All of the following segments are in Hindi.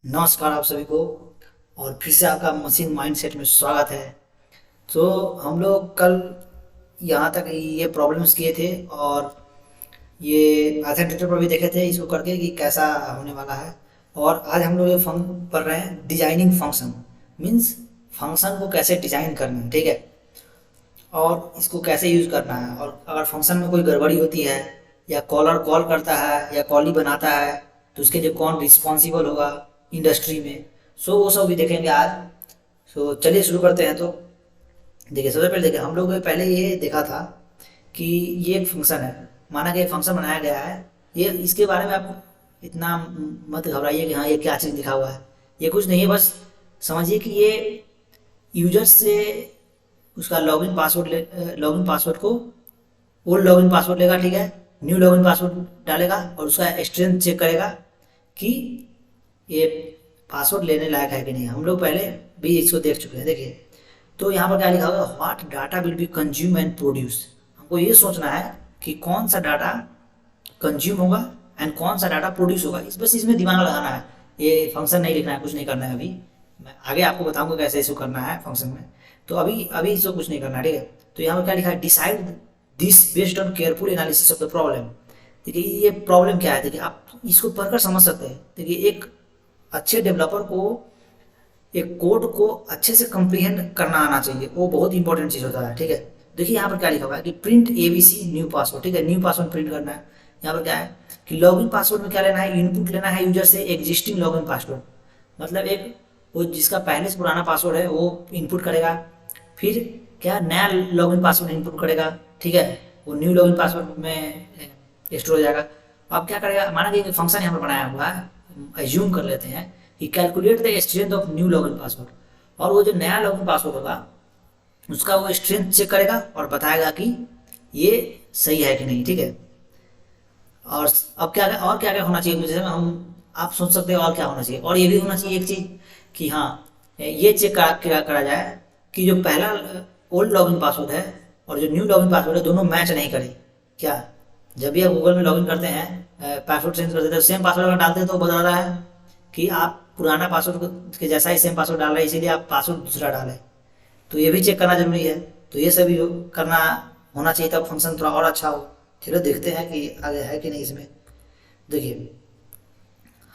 नमस्कार आप सभी को। और फिर से आपका मशीन माइंडसेट में स्वागत है। तो हम लोग कल यहाँ तक ये प्रॉब्लम्स किए थे और ये पाइथन ट्यूटर पर भी देखे थे इसको करके कि कैसा होने वाला है। और आज हम लोग ये पढ़ रहे हैं डिजाइनिंग फंक्शन। मीन्स फंक्शन को कैसे डिजाइन करना है, ठीक है, और इसको कैसे यूज़ करना है। और अगर फंक्शन में कोई गड़बड़ी होती है या कॉलर कॉल करता है या कॉली बनाता है तो उसके लिए कौन रिस्पॉन्सिबल होगा इंडस्ट्री में। सो वो सब भी देखेंगे आज। सो चलिए शुरू करते हैं। तो देखिए, सबसे पहले देखिए, हम लोग ने पहले ये देखा था कि ये एक फंक्शन है, माना कि एक फंक्शन बनाया गया है। ये इसके बारे में आप इतना मत घबराइए कि हाँ ये क्या चीज़ लिखा हुआ है। ये कुछ नहीं है, बस समझिए कि ये यूजर से उसका लॉगिन पासवर्ड को ओल्ड लॉगिन पासवर्ड लेगा, ठीक है, न्यू लॉगिन पासवर्ड डालेगा और उसका स्ट्रेंथ चेक करेगा कि ये पासवर्ड लेने लायक है कि नहीं। हम लोग पहले भी इसको देख चुके हैं। देखिए, तो यहाँ पर क्या लिखा होगा, what data will be consume and produce. हमको ये सोचना है कि कौन सा डाटा कंज्यूम होगा एंड कौन सा डाटा प्रोड्यूस होगा। बस इसमें दिमाग लगाना है। ये फंक्शन नहीं लिखना है, कुछ नहीं करना है। अभी मैं आगे आपको बताऊंगा कैसे इसको करना है फंक्शन में। तो अभी अभी इसको कुछ नहीं करना है, ठीक है। तो यहाँ पर क्या लिखा है, decide this based on careful analysis of the problem. देखिए ये प्रॉब्लम क्या है, देखिए आप इसको पढ़कर समझ सकते हैं। देखिए एक अच्छे डेवलपर को एक कोड को अच्छे से कंप्रीहेंड करना आना चाहिए, वो बहुत इंपॉर्टेंट चीज़ होता है, ठीक है। देखिए यहाँ पर क्या लिखा हुआ है कि प्रिंट एबीसी न्यू पासवर्ड, ठीक है, न्यू पासवर्ड प्रिंट करना है। यहाँ पर क्या है कि लॉगिन पासवर्ड में क्या लेना है, इनपुट लेना है यूजर से एग्जिस्टिंग लॉगिन पासवर्ड। मतलब एक वो जिसका पहले से पुराना पासवर्ड है वो इनपुट करेगा, फिर क्या नया लॉगिन पासवर्ड इनपुट करेगा, ठीक है, वो न्यू लॉगिन पासवर्ड में स्टोर हो जाएगा। अब क्या करेगा, माना कि फंक्शन यहाँ पर बनाया हुआ है, एज्यूम कर लेते हैं कि calculate the strength of new login password. और वो जो नया लॉगिन पासवर्ड होगा उसका वो स्ट्रेंथ चेक करेगा और बताएगा कि ये सही है कि नहीं, ठीक है। और अब क्या और क्या क्या होना चाहिए, जैसे हम आप सोच सकते हैं और क्या होना चाहिए। और ये भी होना चाहिए एक चीज़ कि हाँ ये चेक करा जाए कि जो पहला ओल्ड लॉगिन पासवर्ड है और जो न्यू लॉगिन पासवर्ड है दोनों मैच नहीं करे। क्या, जब भी आप गूगल में लॉगिन करते हैं पासवर्ड चेंज करते हैं, सेम पासवर्ड अगर डालते हैं तो वो बता रहा है कि आप पुराना पासवर्ड के जैसा ही सेम पासवर्ड डाल रहे हैं, इसीलिए आप पासवर्ड दूसरा डालें। तो ये भी चेक करना जरूरी है। तो ये सभी करना होना चाहिए, तब फंक्शन थोड़ा और अच्छा हो। चलो देखते हैं कि आगे है कि नहीं इसमें। देखिए,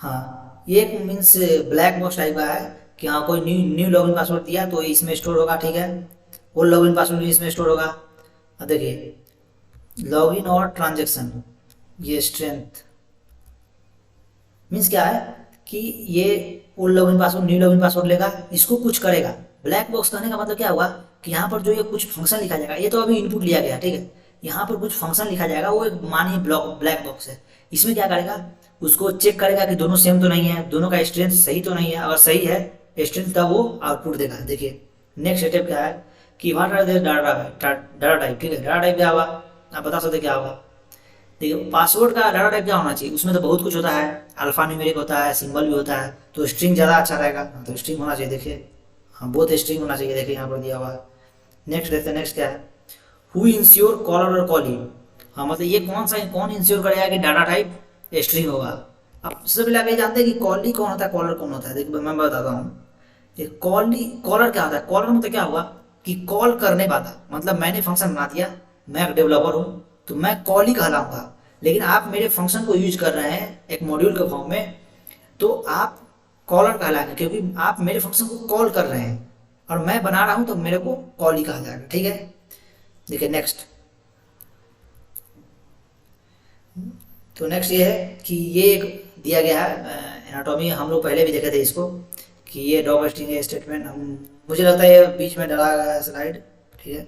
हाँ ये एक मीन्स ब्लैक बॉक्स टाइप का है कि हाँ कोई न्यू न्यू लॉगिन पासवर्ड दिया तो इसमें स्टोर होगा, ठीक है, ओल्ड लॉगिन पासवर्ड भी इसमें स्टोर होगा। अब देखिए लॉगिन और ट्रांजेक्शन, ये स्ट्रेंथ मीन्स क्या है कि ये old login password new login password लेगा, इसको कुछ करेगा। ब्लैक बॉक्स कहने का मतलब क्या हुआ कि यहाँ पर जो ये कुछ फंक्शन लिखा जाएगा, ये तो अभी इनपुट लिया गया, ठीक है, यहाँ पर कुछ फंक्शन लिखा जाएगा, वो एक मानिए ब्लैक बॉक्स है। इसमें क्या करेगा, उसको चेक करेगा कि दोनों सेम तो नहीं है, दोनों का स्ट्रेंथ सही तो नहीं है। अगर सही है स्ट्रेंथ तब वो आउटपुट देगा। देखिए नेक्स्ट स्टेप क्या है कि what are the data type, ठीक है, डाटा टाइप क्या होगा आप बता सकते क्या होगा। देखिए पासवर्ड का डाटा टाइप क्या होना चाहिए, उसमें तो बहुत कुछ होता है, अल्फा न्यूमेरिक होता है, सिंबल भी होता है, तो स्ट्रिंग ज़्यादा अच्छा रहेगा। तो स्ट्रिंग होना चाहिए। देखिए हाँ बहुत स्ट्रिंग होना चाहिए, देखिए यहाँ पर दिया हुआ है। नेक्स्ट देखते हैं, नेक्स्ट क्या है, हु इंश्योर कॉलर और कॉली। हाँ मतलब ये कौन इंश्योर करेगा कि डाटा टाइप स्ट्रिंग होगा। अब सबसे पहले आप ये जानते हैं कि कॉली कौन होता है, कॉलर कौन होता है। देखिए मैं बताता हूँ। ये कॉलर क्या होता है, कॉलर मतलब क्या हुआ कि कॉल करने वाला, मतलब मैंने फंक्शन बना दिया, मैं एक डेवलपर हूँ तो मैं कॉल ही कहलाऊंगा। लेकिन आप मेरे फंक्शन को यूज कर रहे हैं एक मॉड्यूल के फॉर्म में, तो आप कॉलर कहलाएंगे क्योंकि आप मेरे फंक्शन को कॉल कर रहे हैं और मैं बना रहा हूँ तो मेरे को कॉल ही कहा जाएगा, ठीक है। देखिए नेक्स्ट, तो नेक्स्ट ये है कि ये एक दिया गया है एनाटॉमी, हम लोग पहले भी देखे थे इसको कि ये डॉग स्ट्रिंग स्टेटमेंट, हम मुझे लगता है ये बीच में डला गया है स्लाइड, ठीक है।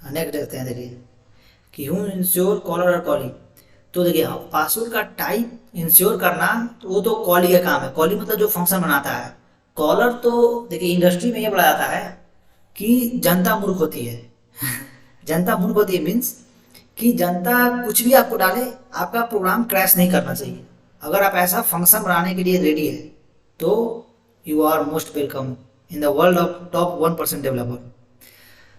नेक्स्ट देखते हैं। देखिए कि हूँ इंश्योर कॉलर और कॉली। तो देखिए हाँ पासवर्ड का टाइप इंश्योर करना तो वो तो कॉली का काम है। कॉली मतलब जो फंक्शन बनाता है। कॉलर तो देखिए इंडस्ट्री में ये पढ़ा जाता है कि जनता मूर्ख होती है जनता मूर्ख होती है मीन्स कि जनता कुछ भी आपको डाले, आपका प्रोग्राम क्रैश नहीं करना चाहिए। अगर आप ऐसा फंक्शन बनाने के लिए रेडी है तो you are most welcome in the world of top 1% developer.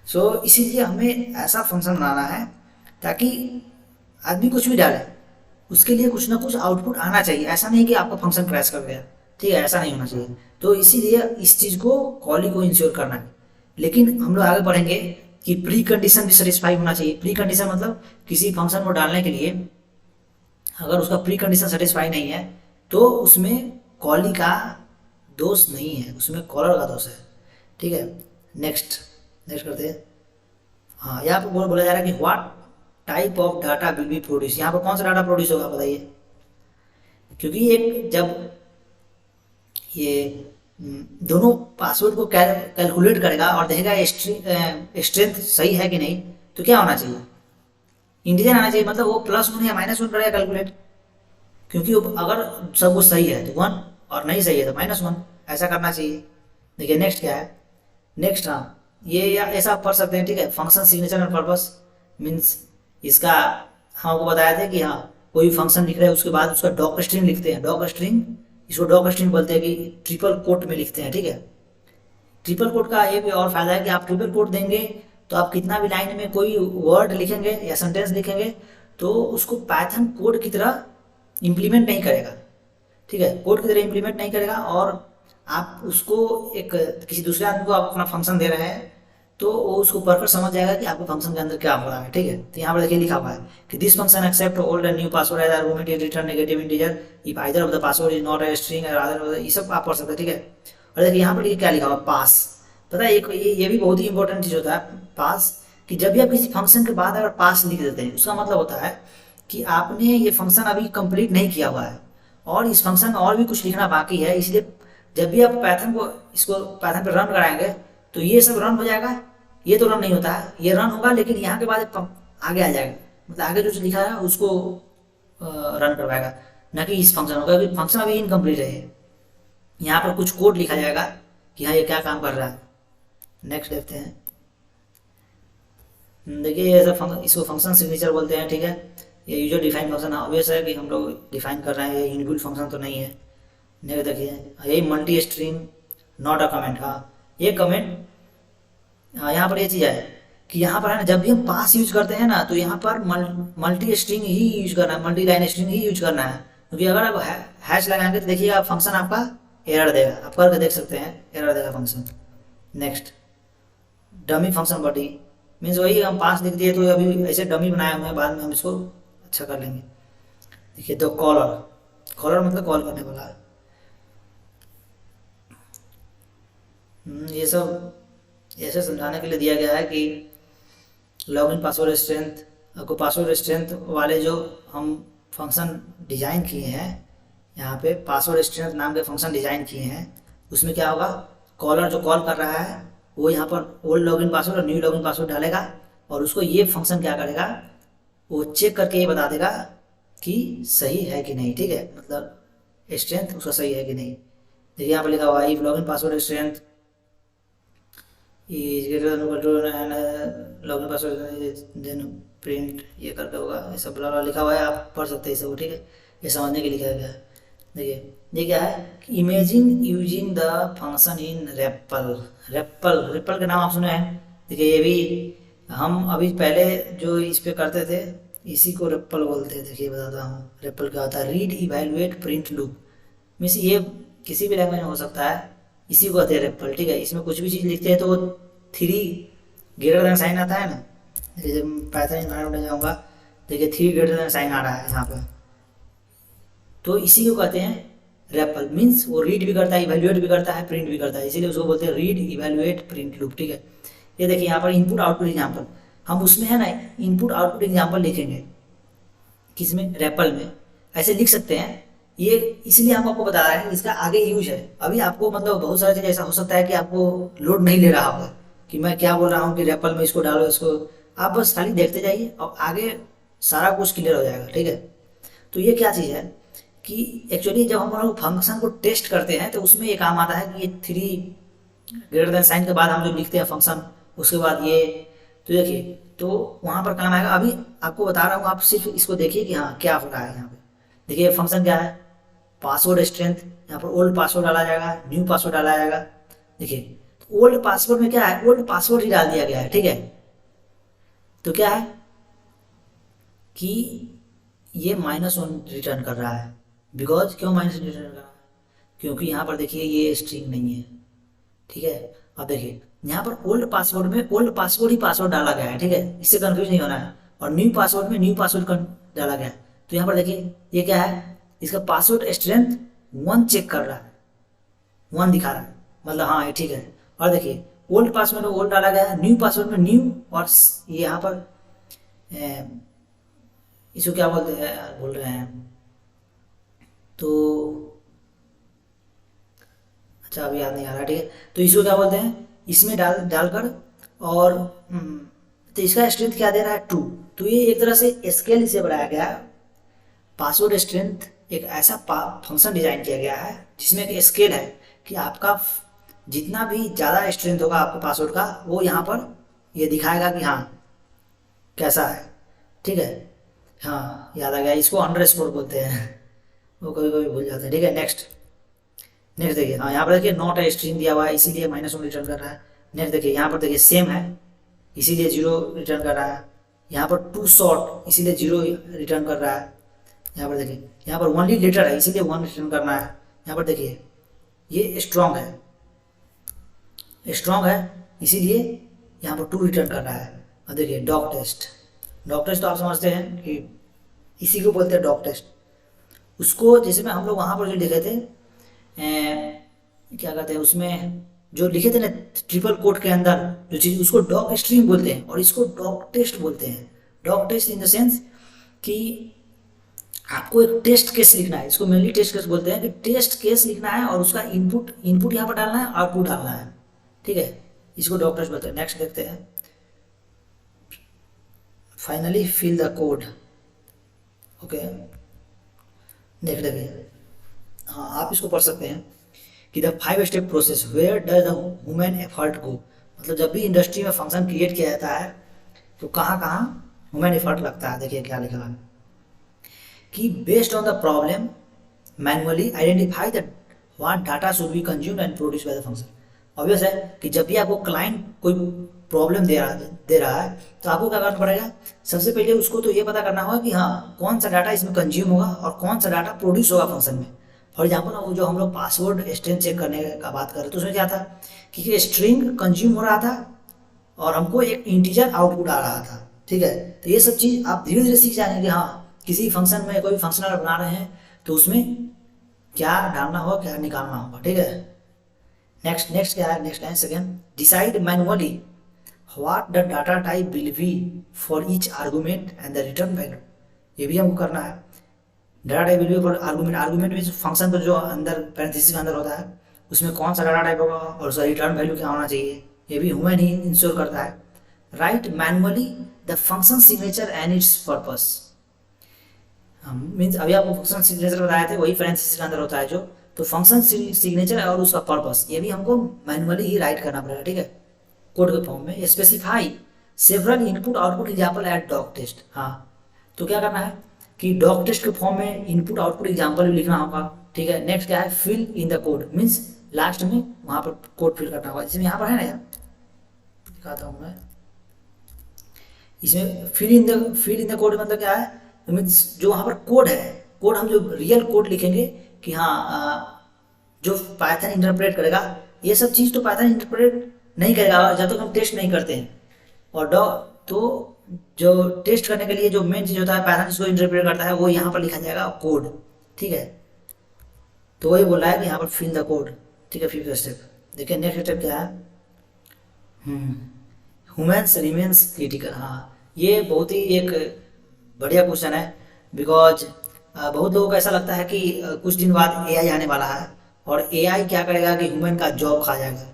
So इसीलिए हमें ऐसा फंक्शन बनाना है ताकि आदमी कुछ भी डाले उसके लिए कुछ ना कुछ आउटपुट आना चाहिए। ऐसा नहीं कि आपका फंक्शन क्रैश कर गया। ठीक है, ऐसा नहीं होना चाहिए। तो इसीलिए इस चीज़ को कॉली को इंश्योर करना है। लेकिन हम लोग आगे बढ़ेंगे कि प्री कंडीशन भी सेटिस्फाई होना चाहिए। प्री कंडीशन मतलब किसी फंक्शन को डालने के लिए अगर उसका प्री कंडीशन सेटिस्फाई नहीं है तो उसमें कॉली का दोष नहीं है, उसमें कॉलर का दोष है। ठीक है, नेक्स्ट नेक्स्ट करते हैं। हाँ, यहाँ पर बोला जा रहा है कि what type of data will be produce. यहाँ पर कौन सा डाटा प्रोड्यूस होगा बताइए। क्योंकि एक जब ये दोनों पासवर्ड को कैलकुलेट करेगा और देखेगा स्ट्रेंथ सही है कि नहीं, तो क्या होना चाहिए, इंटीजर आना चाहिए। मतलब वो +1 या -1 करेगा कैलकुलेट, क्योंकि अगर सब कुछ सही है तो 1 और नहीं सही है तो -1, ऐसा करना चाहिए। देखिए नेक्स्ट क्या है। नेक्स्ट हाँ, ये या ऐसा आप पढ़ सकते हैं। ठीक है, function signature and purpose means इसका हम आपको बताया था कि हाँ कोई फंक्शन लिख रहे हैं उसके बाद उसका डॉक स्ट्रिंग लिखते हैं। डॉक स्ट्रिंग, इसको डॉक स्ट्रिंग बोलते हैं कि ट्रिपल कोट में लिखते हैं। ठीक है, ट्रिपल कोट का ये भी और फायदा है कि आप ट्रिपल कोट देंगे तो आप कितना भी लाइन में कोई वर्ड लिखेंगे या सेंटेंस लिखेंगे तो उसको पाइथन कोड की तरह इम्प्लीमेंट नहीं करेगा। ठीक है, कोड की तरह इम्प्लीमेंट नहीं करेगा और आप उसको एक किसी दूसरे आदमी को आप अपना फंक्शन दे रहे हैं तो वो उसको पढ़कर समझ जाएगा कि आपके फंक्शन के अंदर क्या हो रहा है। ठीक है, तो यहाँ पर देखिए लिखा हुआ है कि this function accept old and new password as argument it return negative integer if either of the password is not a string और अदर, ये सब आप पढ़ सकते हैं। ठीक है, और देखिए यहाँ पर क्या लिखा हुआ पास। पता है एक ये भी बहुत ही इंपॉर्टेंट चीज़ होता है पास, कि जब भी आप किसी फंक्शन के बाद अगर पास लिख देते हैं उसका मतलब होता है कि आपने ये फंक्शन अभी कंप्लीट नहीं किया हुआ है और इस फंक्शन में और भी कुछ लिखना बाकी है। इसलिए जब भी आप पाइथन को इसको पाइथन पर रन कराएंगे तो ये सब रन हो जाएगा। ये तो रन नहीं होता है, ये रन होगा लेकिन यहाँ के बाद आगे आ जाएगा, मतलब आगे जो लिखा है उसको रन करवाएगा, ना कि इस फंक्शन होगा, क्योंकि फंक्शन अभी इनकम्प्लीट है। यहाँ पर कुछ कोड लिखा जाएगा कि हाँ ये क्या काम कर रहा है। नेक्स्ट देखते हैं। देखिए ये सब इसको फंक्शन सिग्नेचर बोलते हैं। ठीक है, ये यूजर डिफाइन फंक्शन ऑब्वियस है कि हम लोग डिफाइन कर रहे हैं, ये इनबिल्ट फंक्शन तो नहीं है। नहीं देखिए यही multi string not a comment. हाँ ये कमेंट, हाँ यहाँ पर ये चीज़ है कि यहाँ पर है ना जब भी हम पास यूज करते हैं ना तो यहाँ पर मल्टी स्ट्रिंग ही यूज करना है, मल्टी लाइन स्ट्रिंग ही यूज करना है। क्योंकि अगर आप हैश लगाएंगे तो देखिएगा फंक्शन आपका एरर देगा, आप करके देख सकते हैं एरर देगा function. Next dummy function body means वही हम पास लिख दिए तो अभी ऐसे डमी बनाए हुए हैं, बाद में हम इसको अच्छा कर लेंगे। देखिए तो कॉलर, कॉलर मतलब कॉल करने वाला है। ये सब ऐसे समझाने के लिए दिया गया है कि लॉगिन पासवर्ड स्ट्रेंथ, आपको पासवर्ड स्ट्रेंथ वाले जो हम फंक्शन डिज़ाइन किए हैं, यहाँ पे पासवर्ड स्ट्रेंथ नाम के फंक्शन डिज़ाइन किए हैं, उसमें क्या होगा, कॉलर जो कॉल कर रहा है वो यहाँ पर ओल्ड लॉगिन पासवर्ड और न्यू लॉगिन पासवर्ड डालेगा और उसको ये फंक्शन क्या करेगा, वो चेक करके ये बता देगा कि सही है कि नहीं। ठीक है, मतलब स्ट्रेंथ उसका सही है कि नहीं। देखिए यहाँ पर लिखा हुआ है if login password strength is greater than equal and login password then print, ये करके होगा, ये सब बड़ा लिखा हुआ है, आप पढ़ सकते हैं सब। ठीक है, ये समझने के लिखा गया है। देखिए ये क्या है, imagine using the function in REPL. REPL, REPL का नाम आप सुने हैं। देखिए ये भी हम अभी पहले जो इस पे करते थे इसी को रेपल बोलते हैं। देखिए बताता हूँ रेपल क्या होता है, read evaluate print loop means ये किसी भी लैंग्वेज में हो सकता है, इसी को कहते हैं रेपल। ठीक है, इसमें कुछ भी चीज़ लिखते हैं तो 3 साइन आता है ना। देखिए जब पाइथन इन्वायरमेंट में जाऊँगा देखिए 3 साइन आ रहा है यहाँ पर, तो इसी को कहते हैं रेपल। मीन्स वो रीड भी करता है, इवेल्युएट भी करता है, प्रिंट भी करता है, इसीलिए उसको बोलते हैं रीड इवेल्युएट प्रिंट लूप। ठीक है, ये देखिए यहाँ पर इनपुट आउटपुट एग्जाम्पल, हम उसमें है ना इनपुट आउटपुट एग्जाम्पल लिखेंगे, किसमें, रेपल में ऐसे लिख सकते हैं। ये इसलिए हम आपको बता रहे हैं इसका आगे यूज है। अभी आपको मतलब बहुत सारा चीज़ ऐसा हो सकता है कि आपको लोड नहीं ले रहा होगा कि मैं क्या बोल रहा हूँ कि रेपल में इसको डालो, इसको आप बस खाली देखते जाइए और आगे सारा कुछ क्लियर हो जाएगा। ठीक है, तो ये क्या चीज़ है कि एक्चुअली जब हम लोग फंक्शन को टेस्ट करते हैं तो उसमें ये काम आता है कि ये 3 साइन के बाद हम जो लिखते हैं फंक्शन, उसके बाद ये, तो देखिए तो वहाँ पर काम आएगा। अभी आपको बता रहा हूँ, आप सिर्फ इसको देखिए कि हाँ क्या हो रहा है यहाँ पे। देखिए फंक्शन क्या है, पासवर्ड स्ट्रेंथ, यहाँ पर ओल्ड पासवर्ड डाला जाएगा, न्यू पासवर्ड डाला जाएगा। देखिए तो ओल्ड पासवर्ड में क्या है, ओल्ड पासवर्ड ही डाल दिया गया है। ठीक है, तो क्या है कि ये -1 रिटर्न कर रहा है। बिकॉज क्यों -1 रिटर्न कर रहा है, क्योंकि यहाँ पर देखिए ये स्ट्रिंग नहीं है, ठीक है। अब देखिए यहाँ पर ओल्ड पासवर्ड में ओल्ड पासवर्ड ही पासवर्ड डाला गया है, ठीक है, इससे कंफ्यूज नहीं होना है। और न्यू पासवर्ड में न्यू पासवर्ड डाला गया है। तो यहाँ पर देखिए ये क्या है, इसका पासवर्ड स्ट्रेंथ 1 चेक कर रहा है, 1 दिखा रहा है, मतलब हाँ ये ठीक है। और देखिए ओल्ड पासवर्ड में ओल्ड डाला गया है, न्यू पासवर्ड में न्यू, और ये यहाँ पर इसको क्या बोलते हैं, बोल रहे हैं तो अच्छा अभी याद नहीं आ रहा, ठीक है। तो इसको क्या बोलते हैं, इसमें डालकर, और तो इसका स्ट्रेंथ क्या दे रहा है, 2। तो ये एक तरह से स्केल इसे बढ़ाया गया है। पासवर्ड स्ट्रेंथ एक ऐसा फंक्शन डिजाइन किया गया है जिसमें एक स्केल है कि आपका जितना भी ज़्यादा स्ट्रेंथ होगा आपके पासवर्ड का, वो यहाँ पर ये दिखाएगा कि हाँ कैसा है, ठीक है। हाँ याद आ गया, इसको अंडरस्कोर बोलते हैं, वो कभी कभी भूल जाते हैं, ठीक है। नेक्स्ट देखिए, हाँ यहाँ पर देखिए नॉट ए स्ट्रिंग दिया हुआ है इसीलिए -1 रिटर्न कर रहा है। नेक्स्ट देखिए यहाँ पर देखिए सेम है इसीलिए 0 रिटर्न कर रहा है। यहाँ पर टू शॉर्ट इसीलिए 0 रिटर्न कर रहा है। यहाँ पर देखिए यहाँ पर ओनली लेटर है इसीलिए 1 रिटर्न करना है। यहाँ पर देखिए ये स्ट्रॉन्ग है इसीलिए यहाँ पर 2 रिटर्न कर रहा है। और देखिए डॉग टेस्ट तो आप समझते हैं कि इसी को बोलते हैं डॉग टेस्ट। उसको जैसे में हम लोग वहाँ पर जो लिखे थे क्या कहते हैं, उसमें जो लिखे थे ना ट्रिपल कोट के अंदर जो चीज़, उसको डॉग स्ट्रिंग बोलते हैं और इसको डॉग टेस्ट बोलते हैं। Doctest in the sense कि आपको एक टेस्ट केस लिखना है, इसको मेनली टेस्ट केस बोलते हैं कि टेस्ट केस लिखना है और उसका इनपुट यहाँ पर डालना है, आउटपुट डालना है, ठीक है। इसको डॉग टेस्ट बोलते हैं। नेक्स्ट देखते हैं, finally fill the code, okay. Next देखिए, हाँ आप इसको पढ़ सकते हैं कि the 5 step process where does the human effort go. मतलब जब भी इंडस्ट्री में फंक्शन क्रिएट किया जाता है तो कहाँ कहाँ ह्यूमन एफर्ट लगता है। देखिए क्या लिखा है कि based on the problem manually identify the what data should be consumed and produce by the function. Obvious है कि जब भी आपको क्लाइंट कोई प्रॉब्लम दे रहा है तो आपको क्या करना पड़ेगा, सबसे पहले उसको तो ये पता करना होगा कि हाँ कौन सा डाटा इसमें कंज्यूम होगा और कौन सा डाटा प्रोड्यूस होगा फंक्शन में। फॉर एग्जाम्पल वो जो हम लोग पासवर्ड स्ट्रिंग चेक करने का बात कर रहे थे उसमें क्या था कि स्ट्रिंग कंज्यूम हो रहा था और हमको एक इंटीजर आउटपुट आ रहा था, ठीक है। तो ये सब चीज़ आप धीरे धीरे सीख जाएंगे कि हाँ किसी फंक्शन में कोई फंक्शन अगर बना रहे हैं तो उसमें क्या डालना होगा क्या निकालना होगा, ठीक है। नेक्स्ट क्या है, next line second, decide manually what the data type will be for each argument and the return value. ये भी हमको करना है। Data type will be for argument में फंक्शन पर जो अंदर पैरेंथेसिस के अंदर होता है उसमें कौन सा डाटा टाइप होगा और उसका रिटर्न वैल्यू क्या होना चाहिए, ये भी ह्यूमन ही इंश्योर करता है। Right manually the function signature and it's purpose. Means अभी आपको फंक्शन सिग्नेचर बताए थे वही पैरेंथेसिस के अंदर होता है जो, तो फंक्शन सिग्नेचर और उसका पर्पस ये भी हमको मैनुअली ही राइट करना पड़ेगा, ठीक है, कोड के फॉर्म में। Specify several input output example at doctest. हाँ तो क्या करना है कि डॉग टेस्ट के फॉर्म में इनपुट आउटपुट एग्जाम्पल भी लिखना होगा, ठीक है। नेक्स्ट क्या है, fill in the code, means last में वहाँ पर कोड फिल करना होगा। जिसमें यहाँ पर है ना यार दिखाता हूँ मैं, इसमें फिल इन द कोड मतलब क्या है, मीन्स जो वहाँ पर कोड है, कोड हम जो रियल कोड लिखेंगे कि हाँ जो पाइथन इंटरप्रेट करेगा, ये सब चीज़ तो पाइथन इंटरप्रेट नहीं करेगा जब तक हम टेस्ट नहीं करते हैं। और तो जो टेस्ट करने के लिए जो मेन चीज़ होता है पाइथन जिसको इंटरप्रेट करता है वो यहाँ पर लिखा जाएगा कोड, ठीक है। तो वही बोल रहा है कि यहाँ पर फिल द कोड, ठीक है। 5th स्टेप देखिए, नेक्स्ट स्टेप क्या है, ह्यूमन्स रिमेन्स क्रिटिकल। हाँ ये बहुत ही एक बढ़िया क्वेश्चन है, बिकॉज बहुत लोगों को ऐसा लगता है कि कुछ दिन बाद एआई आने वाला है और एआई क्या करेगा कि ह्यूमन का जॉब खा जाएगा।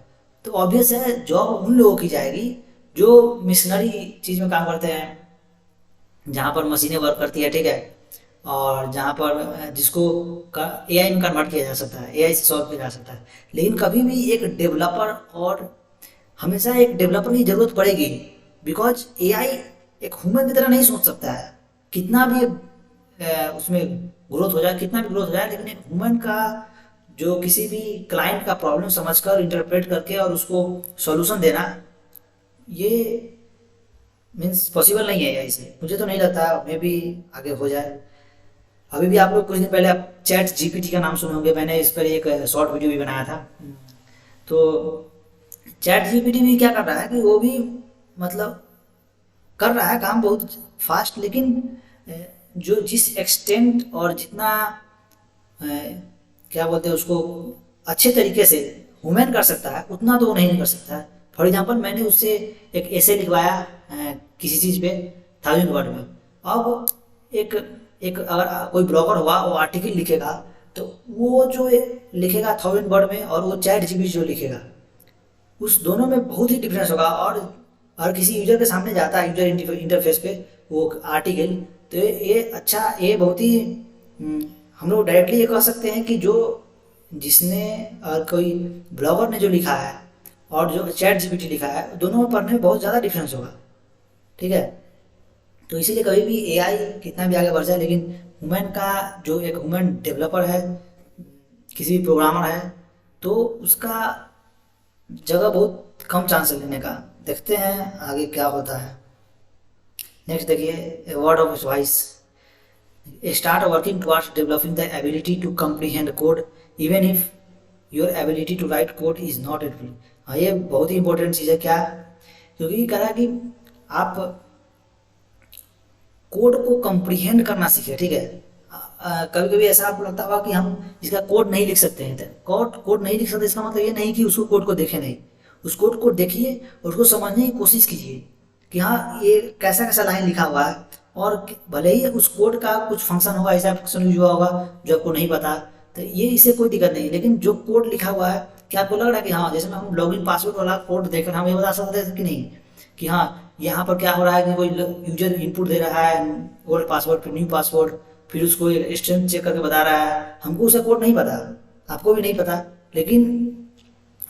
तो ऑब्वियस है जॉब उन लोगों की जाएगी जो मिशनरी चीज़ में काम करते हैं, जहाँ पर मशीनें वर्क करती है, ठीक है, और जहाँ पर जिसको एआई में कन्वर्ट किया जा सकता है, एआई से सॉल्व किया जा सकता है। लेकिन कभी भी एक डेवलपर और हमेशा एक डेवलपर की ज़रूरत पड़ेगी, बिकॉज एआई एक ह्यूमन की तरह नहीं सोच सकता है। कितना भी उसमें ग्रोथ हो जाए, कितना भी ग्रोथ हो जाए, लेकिन एक ह्यूमन का जो किसी भी क्लाइंट का प्रॉब्लम समझकर इंटरप्रेट करके और उसको सॉल्यूशन देना, ये मीन्स पॉसिबल नहीं है एआई से। मुझे तो नहीं लगता, मे भी आगे हो जाए। अभी भी आप लोग कुछ दिन पहले आप चैट जीपीटी का नाम सुने होंगे, मैंने इस पर एक शॉर्ट वीडियो भी बनाया था। तो चैट जीपीटी भी क्या कर रहा है कि वो भी मतलब कर रहा है काम बहुत फास्ट, लेकिन जो जिस एक्सटेंट और जितना क्या बोलते हैं उसको अच्छे तरीके से ह्यूमन कर सकता है उतना तो वो नहीं कर सकता है। फॉर एग्जांपल मैंने उससे एक ऐसे लिखवाया किसी चीज़ पे 1000 वर्ड में। अब एक एक अगर कोई ब्लॉगर हुआ वो आर्टिकल लिखेगा तो वो जो लिखेगा 1000 वर्ड में और वो चैट जीपीटी जो लिखेगा उस दोनों में बहुत ही डिफरेंस होगा। और किसी यूजर के सामने जाता है यूजर इंटरफेस पे वो आर्टिकल, तो ये अच्छा ये बहुत ही हम लोग डायरेक्टली ये कह सकते हैं कि जो जिसने और कोई ब्लॉगर ने जो लिखा है और जो चैट जीपीटी लिखा है दोनों में पढ़ने में बहुत ज़्यादा डिफरेंस होगा। ठीक है, तो इसीलिए कभी भी एआई कितना भी आगे बढ़ जाए लेकिन ह्यूमन का जो एक ह्यूमन डेवलपर है, किसी भी प्रोग्रामर है, तो उसका जगह बहुत कम चांस है लेने का। देखते हैं आगे क्या होता है। नेक्स्ट देखिए word of voice. Start working towards developing the ability to comprehend code even if your ability to write code is not ability. हाँ, ये बहुत ही इंपॉर्टेंट चीज़ है। क्या? क्योंकि कह रहा है कि आप कोड को कंप्रीहेंड करना सीखे। ठीक है, कभी कभी ऐसा आपको लगता होगा कि हम इसका कोड नहीं लिख सकते हैं। कोड नहीं लिख सकते इसका मतलब ये नहीं कि उसको कोड को देखें नहीं, उस कोड को देखिए और उसको समझने की कोशिश कीजिए कि हाँ ये कैसा कैसा लाइन लिखा हुआ है। और भले ही उस कोड का कुछ फंक्शन होगा, ऐसा फंक्शन यूज हुआ होगा जो आपको नहीं पता, तो ये इससे कोई दिक्कत नहीं। लेकिन जो कोड लिखा हुआ है क्या आपको लग रहा है कि हाँ जैसे हम लॉगिन पासवर्ड वाला कोड देखकर हम ये बता सकते थे कि नहीं कि हाँ यहाँ पर क्या हो रहा है कि कोई यूजर इनपुट दे रहा है ओल्ड पासवर्ड फिर न्यू पासवर्ड, फिर उसको स्ट्रिंग चेक करके बता रहा है। हमको उसका कोड नहीं पता, आपको भी नहीं पता, लेकिन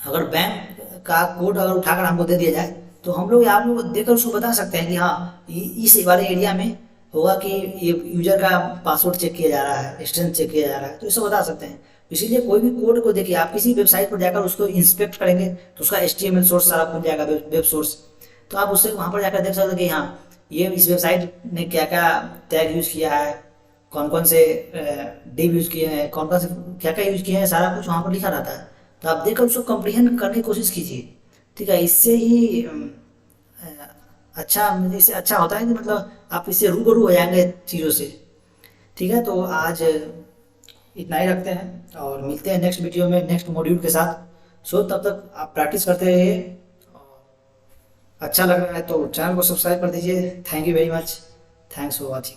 अगर बैंक का कोड अगर उठाकर हमको दे दिया जाए तो हम लोग आप लोग देखकर उसको बता सकते हैं कि हाँ इस वाले एरिया में होगा कि ये यूजर का पासवर्ड चेक किया जा रहा है, स्ट्रिंग चेक किया जा रहा है, तो इसे बता सकते हैं। इसीलिए कोई भी कोड को देखिए, आप किसी वेबसाइट पर जाकर उसको इंस्पेक्ट करेंगे तो उसका HTML सोर्स सारा खुल जाएगा, वेब सोर्स, तो आप उससे वहाँ पर जाकर देख सकते हैं कि हाँ ये इस वेबसाइट ने क्या क्या टैग यूज़ किया है, कौन कौन से डिव यूज़ किए हैं, कौन कौन से क्या क्या यूज़ किए हैं, सारा कुछ वहाँ पर लिखा रहता है। तो आप देखकर उसको कंप्रीहेंड करने की कोशिश कीजिए। ठीक है, इससे ही अच्छा इससे अच्छा होता है कि मतलब आप इससे रूबरू हो जाएंगे चीज़ों से। ठीक है, तो आज इतना ही रखते हैं और मिलते हैं नेक्स्ट वीडियो में नेक्स्ट मॉड्यूल के साथ। सो तब तक आप प्रैक्टिस करते रहिए। अच्छा लग रहा है तो चैनल को सब्सक्राइब कर दीजिए। Thank you very much, thanks for watching.